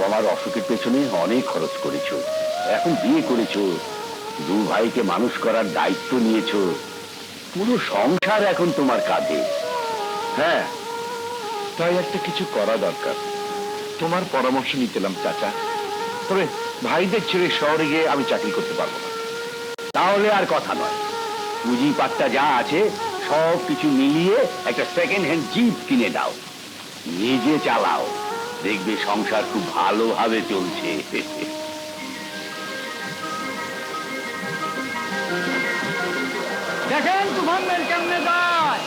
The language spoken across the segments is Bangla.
বাবার অসুখের পেছনে অনেক খরচ করেছো, এখন বিয়ে করেছো, দু ভাইকে মানুষ করার দায়িত্ব নিয়েছো, পুরো সংসার এখন তোমার কাঁধে। হ্যাঁ, তাই একটা কিছু করা দরকার। তোমার পরামর্শ নিতেলাম চাচা। তবে ভাইদের ছেড়ে শহরে গিয়ে আমি চাকরি করতে পারবো না। তাহলে আর কথা নয়, পুঁজি পাট্টা যা আছে সব কিছু মিলিয়ে একটা সেকেন্ড হ্যান্ড জিপ কিনে দাও, নিজে চালাও, দেখবে সংসার খুব ভালোভাবে চলছে। দেখেন তুফান কেমনে যায়,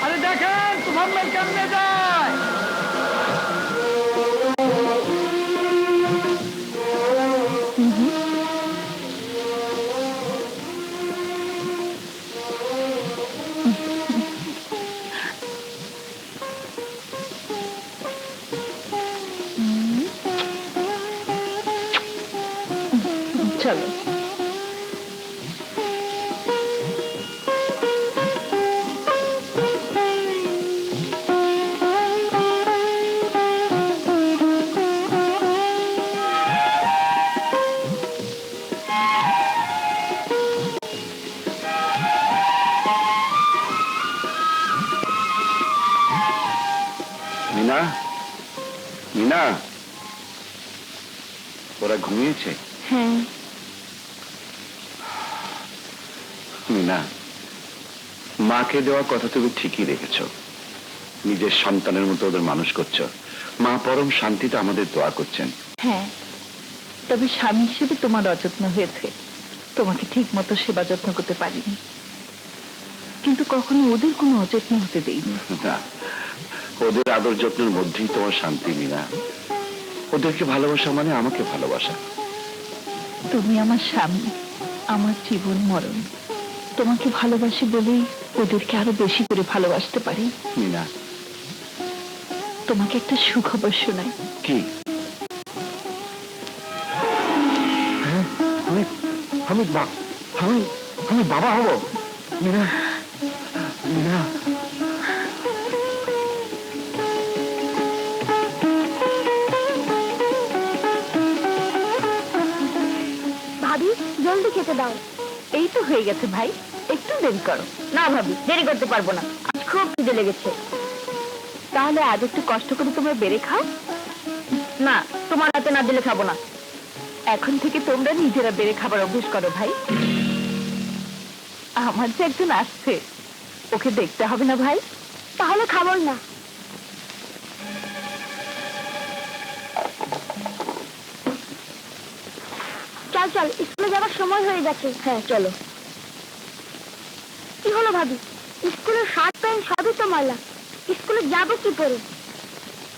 আরে দেখেন তুফান কেমনে যায়। চলো। মিনা, মিনা, ওরা ঘুমিয়েছে? হ্যাঁ। মিনা, মাকে দেওয়া কথা তুমি ঠিকই রেখেছ, নিজের সন্তানের মতো ওদের মানুষ করছো। মা পরম শান্তিতে আমাদের দোয়া করছেন। হ্যাঁ, তবে স্বামী হিসেবে তোমার অযত্ন হয়েছে, তোমাকে ঠিক মতো সেবা যত্ন করতে পারিনি, কিন্তু কখনো ওদের কোনো অযত্ন হতে দেইনি। না, ওদের আদর যত্নের মধ্যেই তোমার শান্তি। মিনা, ওদেরকে ভালোবাসা মানে আমাকে ভালোবাসা। তুমি আমার স্বামী, আমার জীবন মরণ। তোমাকে ভালোবাসি বলেই ওদেরকে আরো বেশি করে ভালোবাসতে পারি। মিনা, তোমাকে একটা সুখবর শোনাই। কি? আমি বাবা হব। মিনা, মিনা, ভাবি জলদি খেতে দাও। এই তো হয়ে গেছে ভাই, একটু দেরি করো। না ভাবি, দেরি করতে পারবো না, আজ খুব খিদে লেগেছে। তাহলে আজ একটু কষ্ট করে তোমরা বেড়ে খাও। না, তোমার হাতে না দিলে খাবো না। এখন থেকে তোমরা নিজেরা বেড়ে খাবার অভ্যেস করো ভাই। আমার যে একজন আসছে, ওকে দেখতে হবে না ভাই? তাহলে খাবো না। চল চল, স্কুলে যাবার সময় হয়ে গেছে। হ্যাঁ চলো। কি হলো ভাবি, স্কুলের শার্ট প্যান্ট সবই তো ময়লা, স্কুলে যাবো কি করে?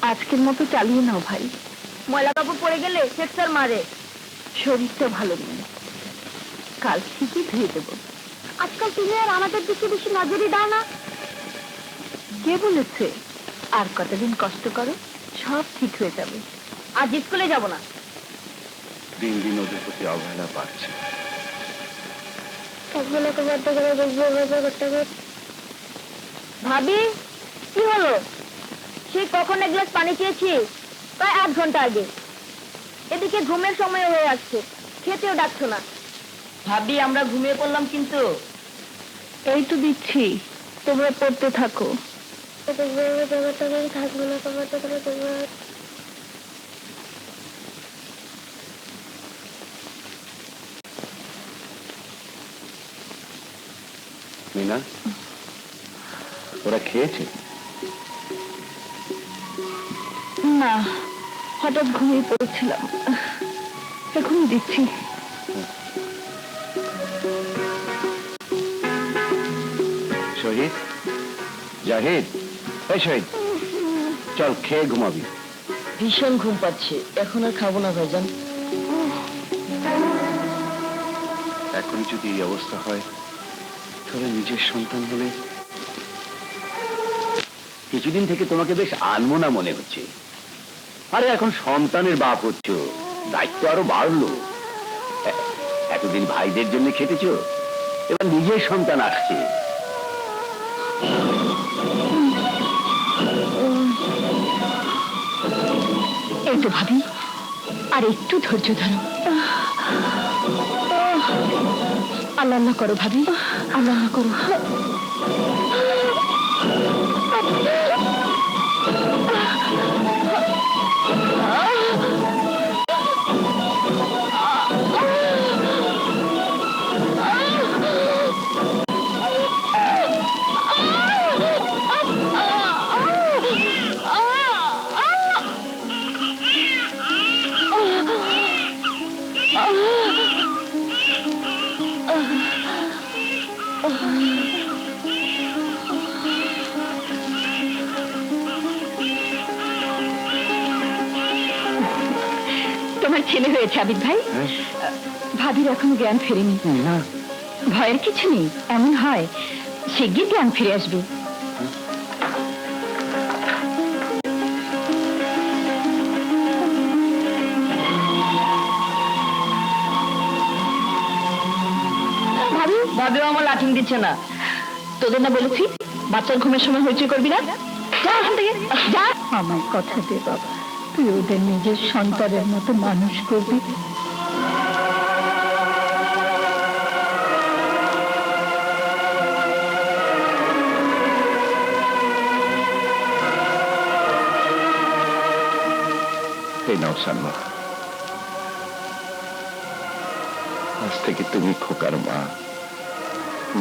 আজকের মতো চালিয়ে নাও ভাই, ময়লা কাপড় পরে গেলে সেক্সার মারে। শরীরটা ভালো নেই, কাল ঠিকই ধুয়ে দেবো। আজকাল তুমি আর আমাদের দিকে বেশি নজরই দাও না। কে বলেছে? আর কতদিন কষ্ট করো, সব ঠিক হয়ে যাবে। আজ স্কুলে যাব না। দিন দিন ওদের প্রতি অবহেলা বাড়ছে। ভাবি, কি হলো? সেই কখন এক গ্লাস পানি চেয়েছি, প্রায় 8 ঘন্টা আগে। এদিকে ঘুমের সময় হয়ে আসছে, খেতেও ডাকছো না। ভাবি, আমরা ঘুমিয়ে পড়লাম কিন্তু। এই তো দিচ্ছি, তোমরা পড়তে থাকো। মিনা, ওরা খেয়েছে? না, হঠাৎ ঘুমিয়ে পড়েছিলাম, এখনই দিচ্ছি। শহীদ, জাহিদ, এই শহীদ, চল খেয়ে ঘুমাবি। ভীষণ ঘুম পাচ্ছে, এখন আর খাবো না ভাইজান। এখন যদি এই অবস্থা হয়, তাহলে নিজের সন্তান হলে কিছুদিন থেকে তোমাকে বেশ আনমনা মনে হচ্ছে। আরে এখন সন্তানের বাপ হচ্ছ, দায়িত্ব আরো বাড়লো। এতদিন ভাইদের জন্য খেটেছ, এবার নিজের সন্তান আসছে। এই তো ভাবি, আর একটু ধৈর্য ধরো। আল্লাহ আল্লাহ করো ভাবি, আল্লাহ আল্লাহ করো। তোমার ছেলে হয়েছে আবিদ ভাই। ভাবির এখনো জ্ঞান ফেরেনি। ভয়ের কিছু নেই, এমন হয় শিগগির জ্ঞান ফিরে আসবে। ভাবি, ভাবিও আমার লাঠিং দিচ্ছে না। তোদের না বলেছি বাচ্চার ঘুমের সময় হইচই করবি না? যা এখান থেকে, যা। আমার কথা দে বাবা, তুই ওদের নিজের সন্তানের মতো মানুষ করবি। এই নাও সালমা, আজ থেকে তুমি খোকার মা।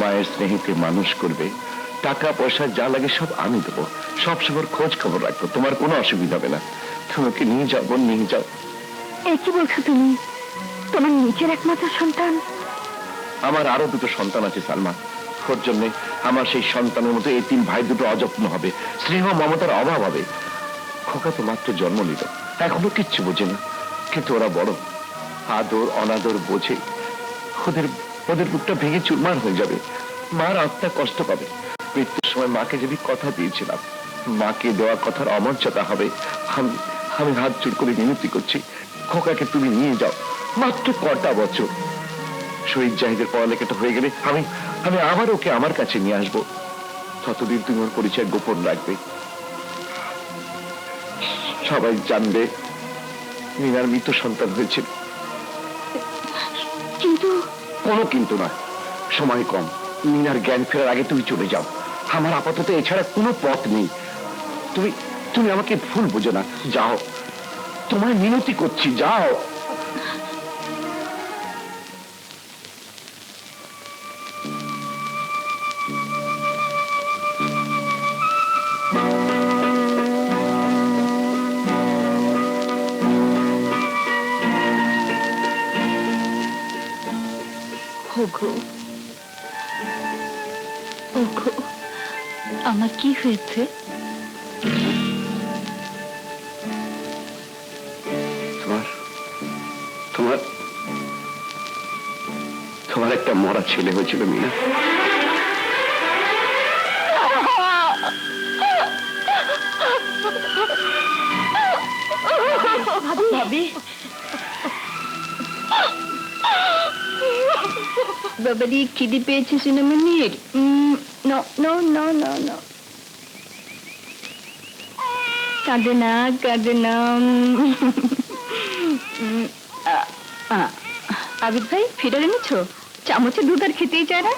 মায়ের স্নেহিতে মানুষ করবে, টাকা পয়সা যা লাগে সব আমি দেবো, সব সময় খোঁজ খবর রাখবো, তোমার কোনো অসুবিধা হবে না। তুমি ওকে নিয়ে যাও, বোন, নিয়ে যাও। এই কি বলছো তুমি? তোমার নিজের একমাত্র সন্তান? আমার আরো দুটো সন্তান আছে সালমা, ওর জন্য আমার সেই সন্তানের মতো এই তিন ভাই দুটো অযত্ন হবে, স্নেহ মমতার অভাব হবে। খোকা তো মাত্র জন্ম নিল, এখনো কিচ্ছু বোঝে না, কিন্তু ওরা বড়, আদর অনাদর বোঝে। ওদের ওদের বুকটা ভেঙে চুরমার হয়ে যাবে, মার আত্মা কষ্ট পাবে। মৃত্যুর সময় মাকে যদি কথা দিয়েছিলাম, মাকে দেওয়া কথার অমর্যাদা হবে। আমি হাত জোড় করে মিনতি করছি, খোকাকে তুমি নিয়ে যাও। মাত্র কটা বছর, শহীদ জাহিদের পড়ালেখাটা হয়ে গেলে আমি আবার ওকে আমার কাছে নিয়ে আসবো। ততদিন তুমি ওর পরিচয় গোপন রাখবে, সবাই জানবে মিনার মৃত সন্তান হয়েছিল। কিন্তু কোনো কিন্তু না, সময় কম, মিনার জ্ঞান ফেরার আগে তুমি চলে যাও। আমার আপাতত এছাড়া কোনো পথ নেই। তুমি তুমি আমাকে ভুল বোঝো না, যাও, তোমায় মিনতি করছি, যাও। ওগো, ওগো, আমার কি হয়েছে? তোমার তোমার তোমার একটা মরা ছেলে হয়েছিল মিনা। ভাবি, বাবারি খিদে পেয়েছে সিনেমানির? No no no no no, কাঁদে না, কাঁদে না। আবিদ ভাই, ফিডার এনেছো? চামচে দুধ আর খেতেই চায় না।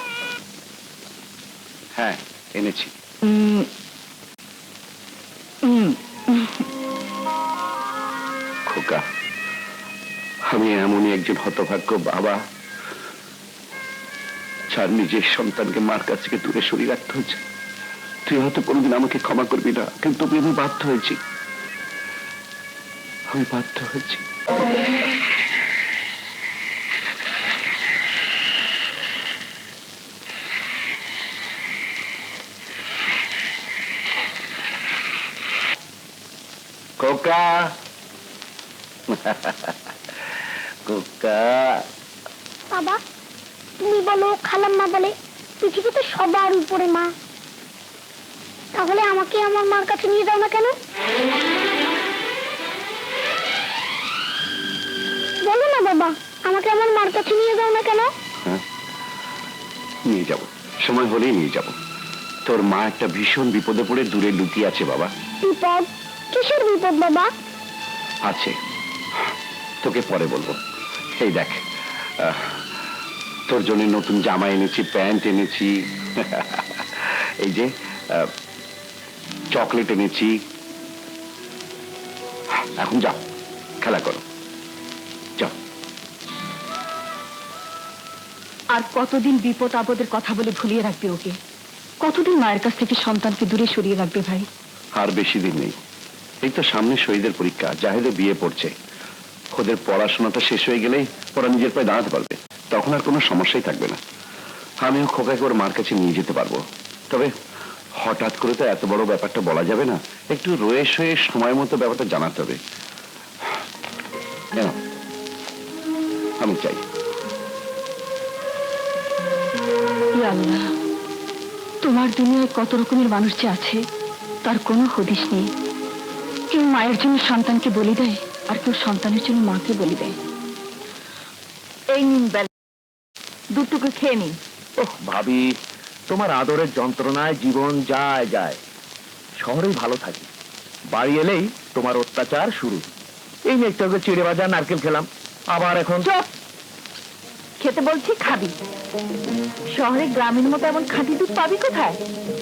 হ্যাঁ, এনেছি। খোকা, আমি এমনই একজন হতভাগ্য বাবা, যার নিজের সন্তানকে মার কাছ থেকে দূরে সরিয়ে রাখতে হচ্ছে। তুই হয়তো কোনোদিন আমাকে ক্ষমা করবি না, কিন্তু আমি বাধ্য হয়েছি, আমি বাধ্য হয়েছি। খোকা, খোকা। বাবা, তুমি বলো, খালাম্মা বলে পৃথিবীতে সবার উপরে মা, তাহলে আমাকে আমার মার কাছে নিয়ে যাও না কেন? বলো না বাবা, আমাকে আমার মার কাছে নিয়ে যাও না কেন? নিয়ে যাব, সময় হলেই নিয়ে যাব। তোর মা একটা ভীষণ বিপদে পড়ে দূরে লুকিয়ে আছে বাবা। বিপদ? কিসের বিপদ বাবা? আছে, তোকে পরে বলবো। এই দেখ, তোর জন্য নতুন জামা এনেছি, প্যান্ট এনেছি, এই যে চকলেট এনেছি। এখন যাও, খেলা করো, যাও। আর কতদিন বিপদ আপদের কথা বলে ভুলিয়ে রাখবে ওকে? কতদিন মায়ের কাছ থেকে সন্তানকে দূরে সরিয়ে রাখবে ভাই? আর বেশি দিন নেই। এই তো সামনে শহীদের পরীক্ষা, জাহেদের বিয়ে পড়ছে। ওদের পড়াশোনাটা শেষ হয়ে গেলেই ওরা নিজের পায়ে দাঁড়াতে পারবে, তখন আর কোনো সমস্যাই থাকবে না। আমিও খোকাকে ওর মার কাছে নিয়ে যেতে পারবো। তবে হঠাৎ করে তো এত বড় ব্যাপারটা বলা যাবে না, একটু রয়ে সয়ে সময় মতো ব্যাপারটা জানাতে হবে। নাও, আমি চাই। ইয়া আল্লাহ, তোমার দুনিয়ায় কত রকমের মানুষ যে আছে তার কোনো হদিশ নেই। কেউ মায়ের জন্য সন্তানকে বলি দেয়, আর কেউ সন্তানের জন্য মাকে বলি দেয়। এই নিন বেলা, দুটুকু খেয়ে নিন। ওহ ভাবি, তোমার আদরের যন্ত্রণায় জীবন যায় যায়। শহরেই ভালো থাকি, বাড়ি এলেই তোমার অত্যাচার শুরু। এই নিয়ে একটু আগে চিড়ে ভাজা নারকেল খেলাম, আবার এখন চুপ! খেতে বলছি খাবি। শহরে গ্রামের মতো এমন খাঁটি দুধ পাবি কোথায়?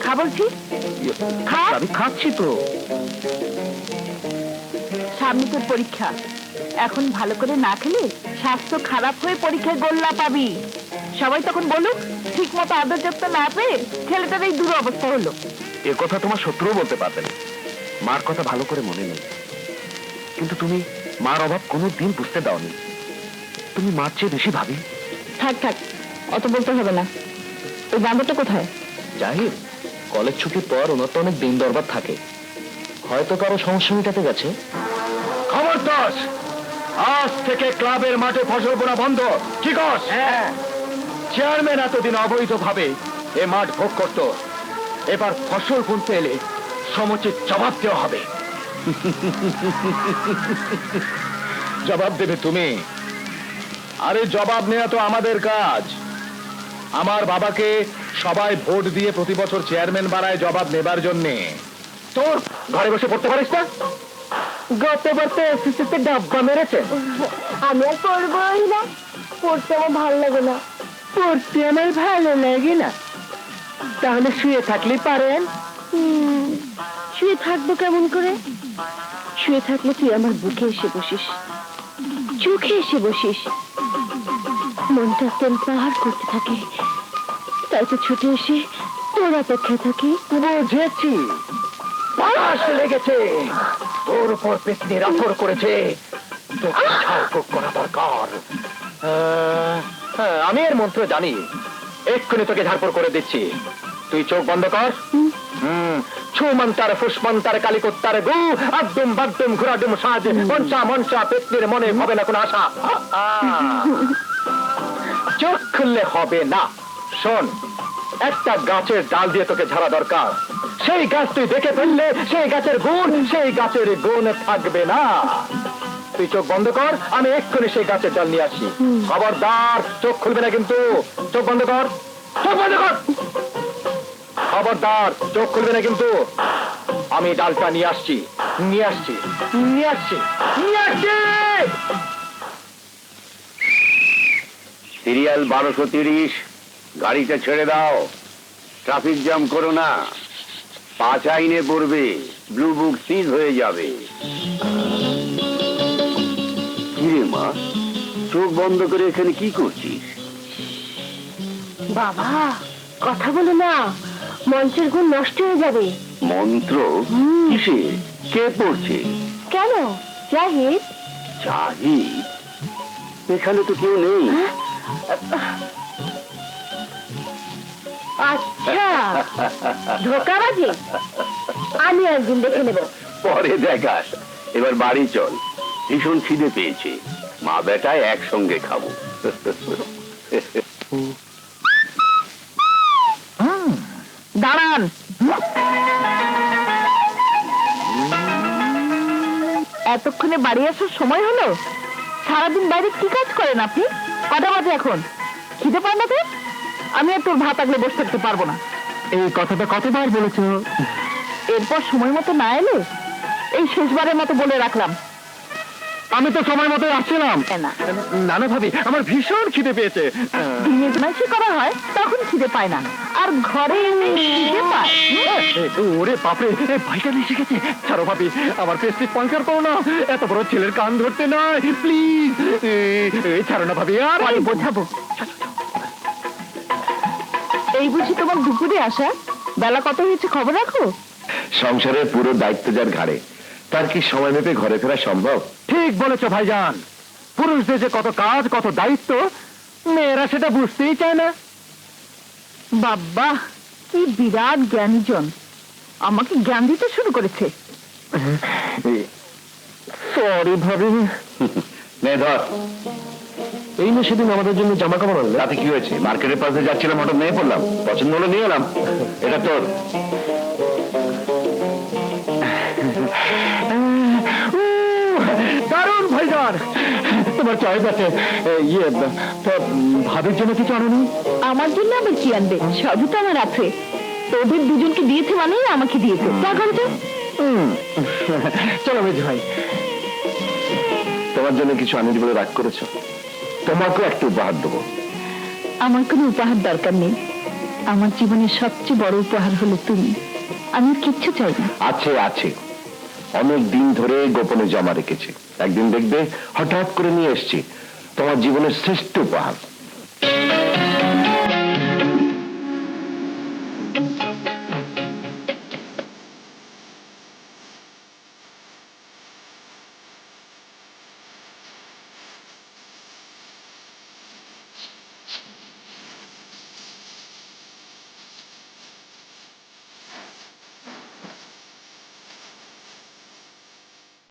খা বলছি, খা। আমি খাচ্ছি তো। সামনে তোর পরীক্ষা, এখন ভালো করে না খেলে স্বাস্থ্য খারাপ হয়ে পরীক্ষায় গোল্লা পাবি। সবাই তখন বলুক ঠিক মতো আদর যত্ন না পেয়ে ছেলেটার এই দূর অবস্থা হলো। এ কথা তোমার শত্রুও বলতে পারবে না। মার কথা ভালো করে মনে নেই, কিন্তু তুমি মার অভাব কোনোদিন বুঝতে দাওনি। তুমি মার চেয়ে বেশি ভাবি। থাক থাক, অত বলতে হবে না। ওই বান্ধবটা কোথায়? জাহির কলেজ ছুটির পর ওনার তো অনেক দিন দরবার থাকে, হয়তো কারো সমস্যা মেটাতে গেছে। খবরদার, আজ থেকে ক্লাবের মাঠে ফসল বোনা বন্ধ। কি কস? চেয়ারম্যান এতদিন অবৈধভাবে এ মাঠ ভোগ করত, এবার ফসল বুনতে এলে সমুচিত জবাব দেওয়া হবে। জবাব দেবে তুমি? আরে জবাব নেওয়া তো আমাদের কাজ। আমার বাবাকে সবাই ভোট দিয়ে প্রতি বছর চেয়ারম্যান বানায় জবাব নেবার জন্যে। তোর ঘরে বসে পড়তে পারিস না? গতবার তো এসএসসিতে ডাব্বা মেরেছে। আমি আর পড়বোই না, পড়তে আমার ভালো লাগে না। পড়তে আমার ভালো লাগে না, তাহলে শুয়ে থাকলে পারেন। শুয়ে থাকবো কেমন করে? শুয়ে থাকলে তুই আমার বুকে এসে বসিস, চোখে এসে বসিস, মনটা তেল পাহাড় করতে থাকে, তাই তো ছুটে এসে তোর অপেক্ষা থাকি। বুঝেছি, পলাশ লেগেছে, তোর উপর পেছনে রাফর করেছে, তোকে ঝাড়ফুঁক করা দরকার। আমি এর মন্ত্র জানি, এক্ষুনি তোকে ঝাড়ফুঁক করে দিচ্ছি। তুই চোখ বন্ধ কর। ছুমন্তার ফুসমন্তার কালিকোত্তার গু আদুম বাদুম ঘুরাডুম সাজ মনসা মনসা পেতনির মনে হবে না কোনো আশা। চোখ খুললে হবে না। শোন, একটা গাছের ডাল দিয়ে তোকে ঝাড়া দরকার। সেই গাছ তুই দেখে ফেললে সেই গাছের গুণ থাকবে না। তুই চোখ বন্ধ কর, আমি এক্ষুনি সেই গাছের ডাল নিয়ে আসি। খবরদার, চোখ খুলবে না কিন্তু। চোখ বন্ধ কর, চোখ বন্ধ কর। খবরদার, চোখ খুলবে না কিন্তু। আমি ডালটা নিয়ে আসছি। সিরিয়াল 1230, গাড়িটা ছেড়ে দাও, ট্রাফিক জ্যাম করো না, 5 আইনে পড়বে, ব্লু বুক সিজ হয়ে যাবে। কিরে মা, চোখ বন্ধ করে এখানে কি করছিস? বাবা, কথা বলো না, মঞ্চের গুণ নষ্ট হয়ে যাবে। মন্ত্র? কিসে? কে পড়ছে? কেন জাহিদ? জাহিদ? এখানে তো কেউ নেই। আচ্ছা, ধোকাবাজি। আমি একদিন দেখে নেব। পরে দেখাস, এবার বাড়ি চল, ভীষণ খিদে পেয়েছে, মা বেটায় একসঙ্গে খাবো। দাঁড়ান। এতক্ষণে বাড়ি আসার সময় হলো? সারাদিন বাইরে কি কাজ করেন আপনি? কটা বাজে এখন? খিদে পায় না? আমি আর তোর ভাত আগলে বসে থাকতে পারবো না। এই কথাটা কতবার বলেছ? এরপর সময় মতো না এলে এই শেষবারের মতো বলে রাখলাম, আমি তো সময় মতো আসছিলাম। না না না ভাবি, আমার ভীষণ খিদে পেয়েছে। দিনে মাসে করা হয় তখন খিদে পায় না, আর ঘরে এনে খিদে পায়। ওরে বাপরে, ভাইটা এসে গেছে। ছাড়ো ভাবি, আমার পেস্টিজ পাঞ্চার করো না। এত বড় ছেলের কান ধরতে নয়, প্লিজ। ছাড়ো না ভাবি, আর পরে বোঝাবো। এই বুঝি তোমার দুপুরে আসা? বেলা কত হয়েছে খবর রাখো? সংসারের পুরো দায়িত্ব যার ঘাড়ে, তার কি সময় মেপে ঘরে ফেরা সম্ভব? ঠিক বলেছো ভাইজান। পুরুষদের যে কত কাজ, কত দায়িত্ব, মেয়েরা সেটা বুঝতেই চায় না। বাবা, কি বিরাট জ্ঞানীজন, আমাকে জ্ঞান দিতে শুরু করেছে। সরি ভাবি। নে ধর, এই না সেদিন আমাদের জন্য জামা কাপড় আনলে? তাতে কি হয়েছে? মার্কেটের পাশে যাচ্ছিলাম, হঠাৎ নিয়ে পড়লাম, পছন্দ হলো নিয়ে এলাম। এটা তোর। দারুণ ভাইজান, তোমার চয়েস আছে। ইয়ে, ভাবির জন্য কিছু আনুনি? আমার জন্য আবার কি আনবে? সবই তো আমার আছে। তোদের দুজনকে দিয়েছে মানে আমাকে দিয়েছে। যা করছে। চলো মেজ ভাই। তোমার জন্য কিছু আনিনি বলে রাগ করেছো? তোমাকেও একটা উপহার দেবো। আমার কোনো উপহার দরকার নেই। আমার জীবনের সবচেয়ে বড় উপহার হলো তুমি। আমি আর কিচ্ছু চাই না। আছে আছে, অনেক দিন ধরে গোপনে জমা রেখেছি। একদিন দেখবে হঠাৎ করে নিয়ে এসেছি তোমার জীবনের শ্রেষ্ঠ উপহার।